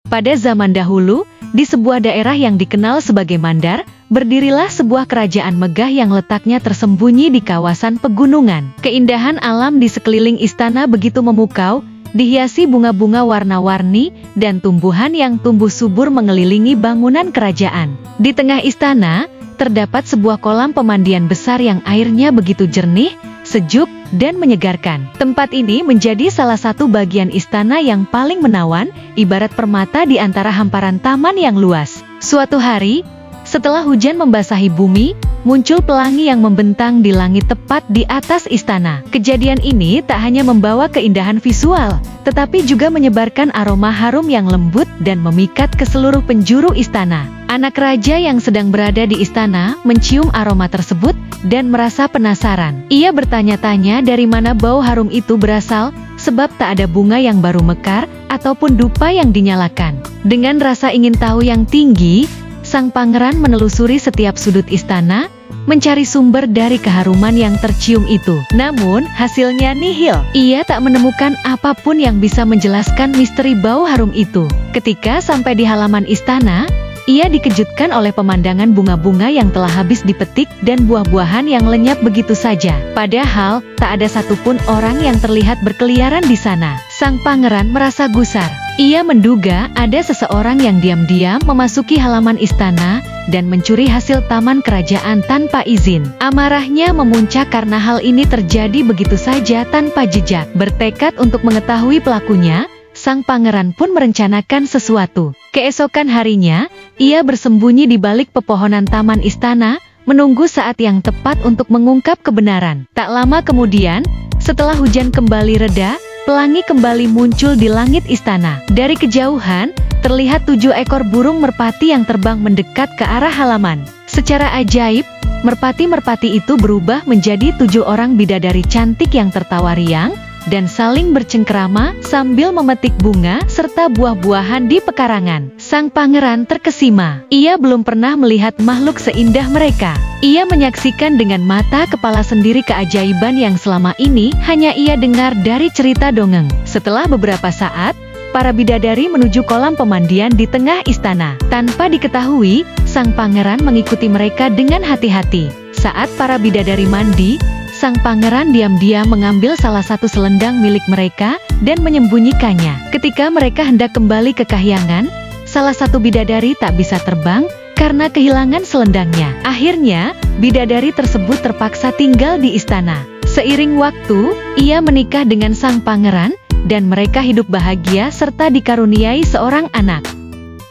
Pada zaman dahulu, di sebuah daerah yang dikenal sebagai Mandar, berdirilah sebuah kerajaan megah yang letaknya tersembunyi di kawasan pegunungan. Keindahan alam di sekeliling istana begitu memukau, dihiasi bunga-bunga warna-warni dan tumbuhan yang tumbuh subur mengelilingi bangunan kerajaan. Di tengah istana, terdapat sebuah kolam pemandian besar yang airnya begitu jernih, sejuk, dan menyegarkan. Tempat ini menjadi salah satu bagian istana yang paling menawan, ibarat permata di antara hamparan taman yang luas. Suatu hari, setelah hujan membasahi bumi, muncul pelangi yang membentang di langit tepat di atas istana. Kejadian ini tak hanya membawa keindahan visual, tetapi juga menyebarkan aroma harum yang lembut dan memikat ke seluruh penjuru istana. Anak raja yang sedang berada di istana mencium aroma tersebut dan merasa penasaran. Ia bertanya-tanya dari mana bau harum itu berasal, sebab tak ada bunga yang baru mekar ataupun dupa yang dinyalakan. Dengan rasa ingin tahu yang tinggi, sang pangeran menelusuri setiap sudut istana, mencari sumber dari keharuman yang tercium itu. Namun, hasilnya nihil. Ia tak menemukan apapun yang bisa menjelaskan misteri bau harum itu. Ketika sampai di halaman istana, ia dikejutkan oleh pemandangan bunga-bunga yang telah habis dipetik dan buah-buahan yang lenyap begitu saja. Padahal, tak ada satupun orang yang terlihat berkeliaran di sana. Sang pangeran merasa gusar. Ia menduga ada seseorang yang diam-diam memasuki halaman istana dan mencuri hasil taman kerajaan tanpa izin. Amarahnya memuncak karena hal ini terjadi begitu saja tanpa jejak. Bertekad untuk mengetahui pelakunya, sang pangeran pun merencanakan sesuatu. Keesokan harinya, ia bersembunyi di balik pepohonan taman istana, menunggu saat yang tepat untuk mengungkap kebenaran. Tak lama kemudian, setelah hujan kembali reda, pelangi kembali muncul di langit istana. Dari kejauhan, terlihat 7 ekor burung merpati yang terbang mendekat ke arah halaman. Secara ajaib, merpati-merpati itu berubah menjadi 7 orang bidadari cantik yang tertawa riang, dan saling bercengkerama sambil memetik bunga serta buah-buahan di pekarangan. Sang pangeran terkesima. Ia belum pernah melihat makhluk seindah mereka. Ia menyaksikan dengan mata kepala sendiri keajaiban yang selama ini hanya ia dengar dari cerita dongeng. Setelah beberapa saat, para bidadari menuju kolam pemandian di tengah istana. Tanpa diketahui, sang pangeran mengikuti mereka dengan hati-hati. Saat para bidadari mandi, sang pangeran diam-diam mengambil salah satu selendang milik mereka dan menyembunyikannya. Ketika mereka hendak kembali ke kahyangan, salah satu bidadari tak bisa terbang karena kehilangan selendangnya. Akhirnya, bidadari tersebut terpaksa tinggal di istana. Seiring waktu, ia menikah dengan sang pangeran dan mereka hidup bahagia serta dikaruniai seorang anak.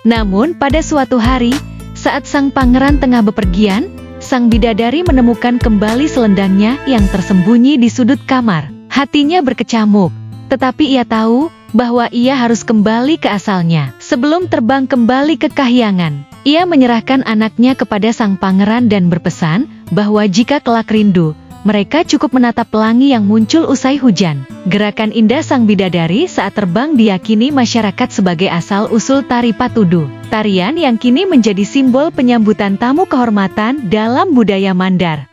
Namun, pada suatu hari, saat sang pangeran tengah bepergian, sang bidadari menemukan kembali selendangnya yang tersembunyi di sudut kamar. Hatinya berkecamuk, tetapi ia tahu bahwa ia harus kembali ke asalnya. Sebelum terbang kembali ke kahyangan, ia menyerahkan anaknya kepada sang pangeran dan berpesan bahwa jika kelak rindu, mereka cukup menatap pelangi yang muncul usai hujan. Gerakan indah sang bidadari saat terbang diyakini masyarakat sebagai asal-usul tari patudu. Tarian yang kini menjadi simbol penyambutan tamu kehormatan dalam budaya Mandar.